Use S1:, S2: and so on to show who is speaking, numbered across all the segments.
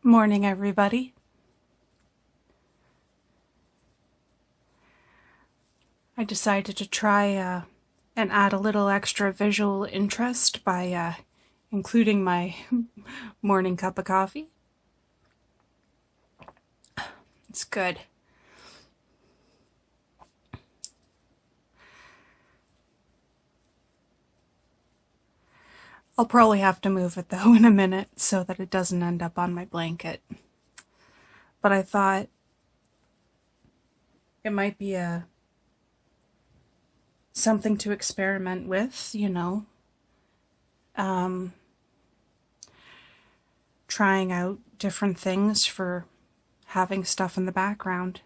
S1: Morning, everybody. I decided to try and add a little extra visual interest by including my morning cup of coffee. It's good. I'll probably have to move it though in a minute so that it doesn't end up on my blanket. But I thought it might be something to experiment with, trying out different things for having stuff in the background.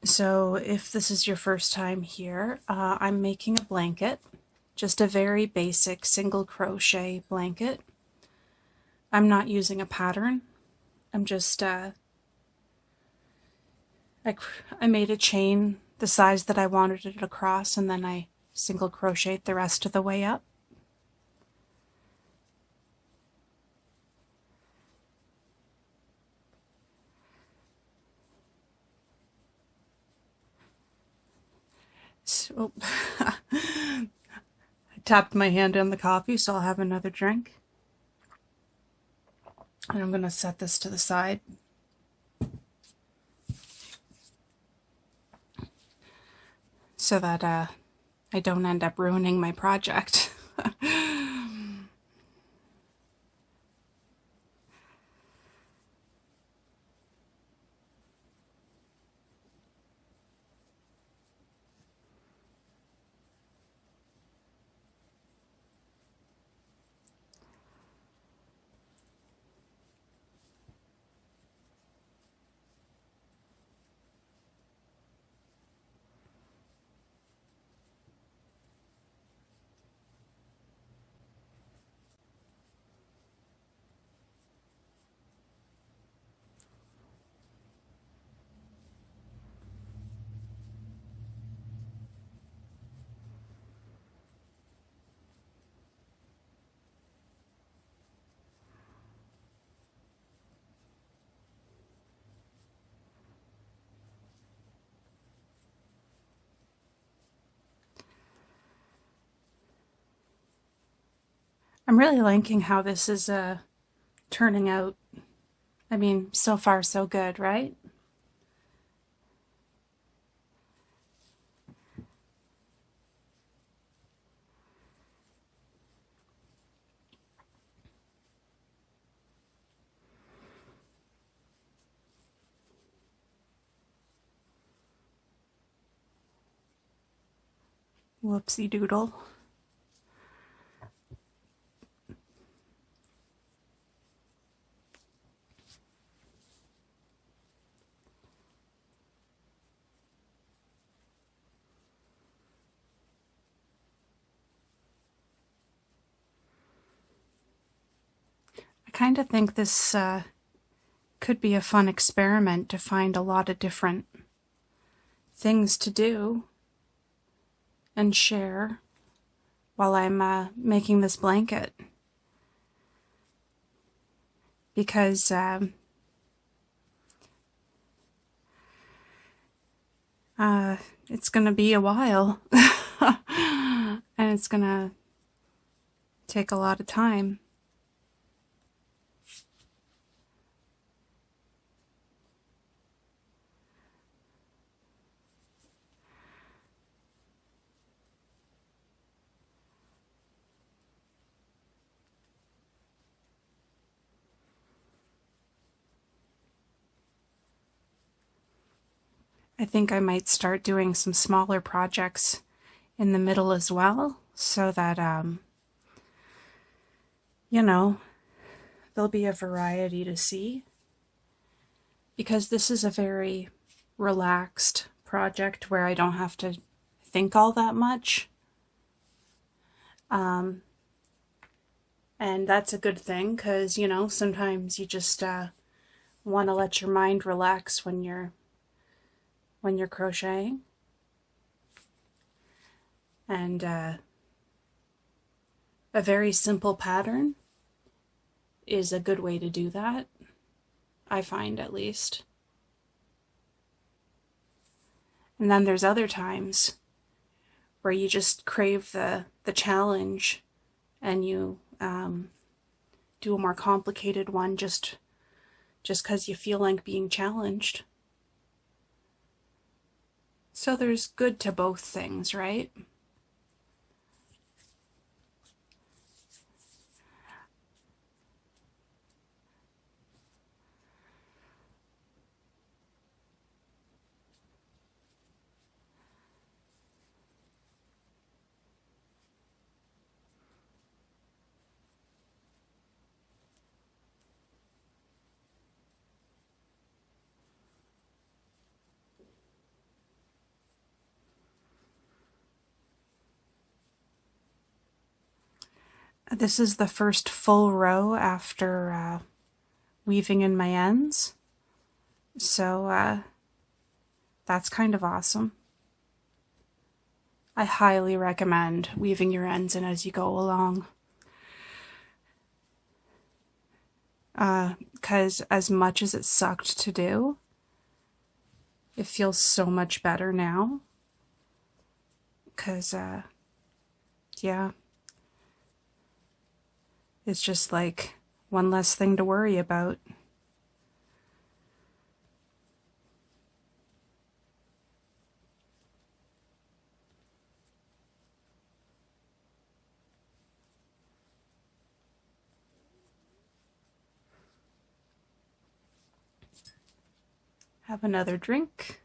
S1: So if this is your first time here, I'm making a blanket, just a very basic single crochet blanket. I'm not using a pattern. I'm just, I made a chain the size that I wanted it across, and then I single crocheted the rest of the way up. So I tapped my hand on the coffee, so I'll have another drink. And I'm going to set this to the side. So that I don't end up ruining my project. I'm really liking how this is turning out. I mean, so far so good, right? Whoopsie doodle. I kind of think this could be a fun experiment to find a lot of different things to do and share while I'm making this blanket. Because it's going to be a while. And it's going to take a lot of time. I think I might start doing some smaller projects in the middle as well, so that, you know, there'll be a variety to see. Because this is a very relaxed project where I don't have to think all that much. And that's a good thing, because, you know, sometimes you just want to let your mind relax when you're crocheting. And a very simple pattern is a good way to do that, I find, at least. And then there's other times where you just crave the challenge, and you do a more complicated one just because you feel like being challenged. So there's good to both things, right? This is the first full row after weaving in my ends. So that's kind of awesome. I highly recommend weaving your ends in as you go along. Because as much as it sucked to do, it feels so much better now. Because, yeah, it's just like one less thing to worry about. Have another drink.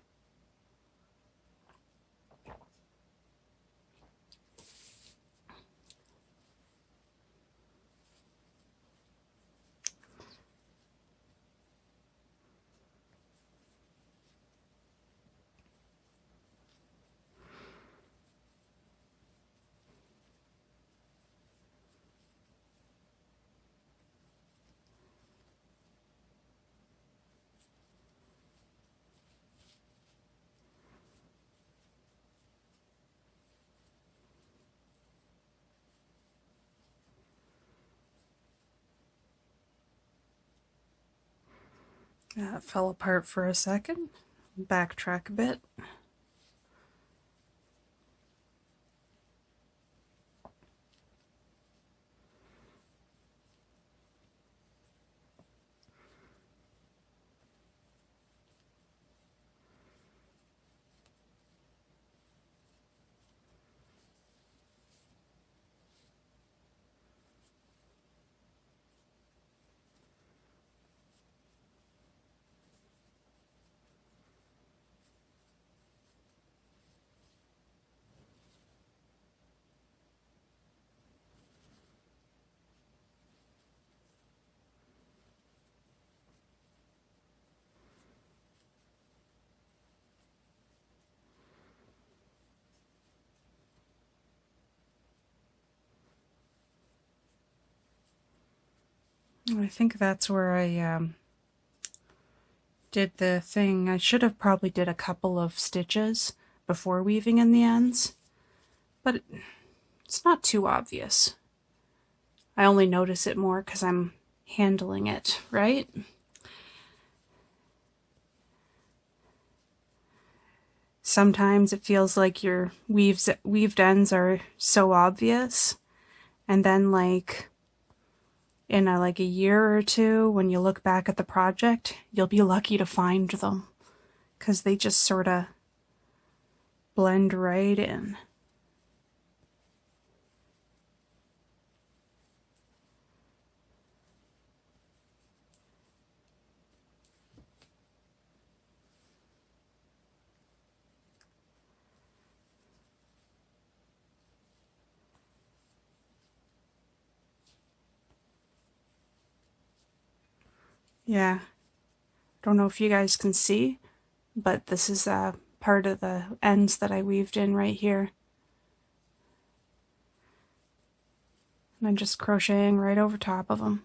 S1: It fell apart for a second. Backtrack a bit. I think that's where I did the thing. I should have probably did a couple of stitches before weaving in the ends, but it's not too obvious. I only notice it more because I'm handling it, right? Sometimes it feels like your weaved ends are so obvious, and then like in a year or two, when you look back at the project, you'll be lucky to find them, because they just sort of blend right in. Yeah, don't know if you guys can see, but this is part of the ends that I weaved in right here. And I'm just crocheting right over top of them.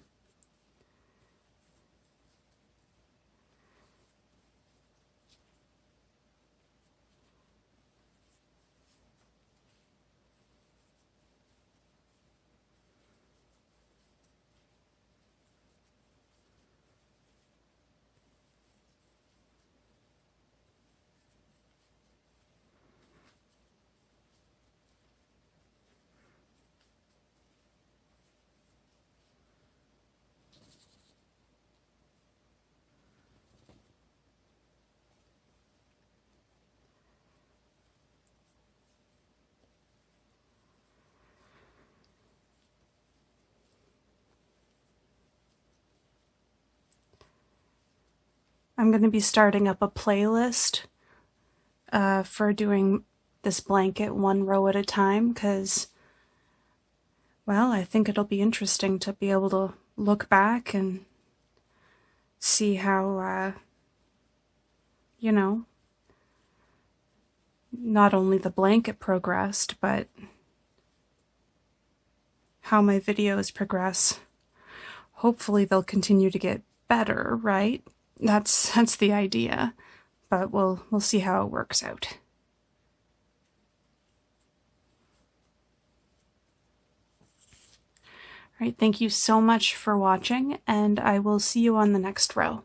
S1: I'm going to be starting up a playlist for doing this blanket one row at a time because, well, I think it'll be interesting to be able to look back and see how, you know, not only the blanket progressed, but how my videos progress. Hopefully they'll continue to get better, right? That's the idea, but we'll see how it works out. All right, thank you so much for watching, and I will see you on the next row.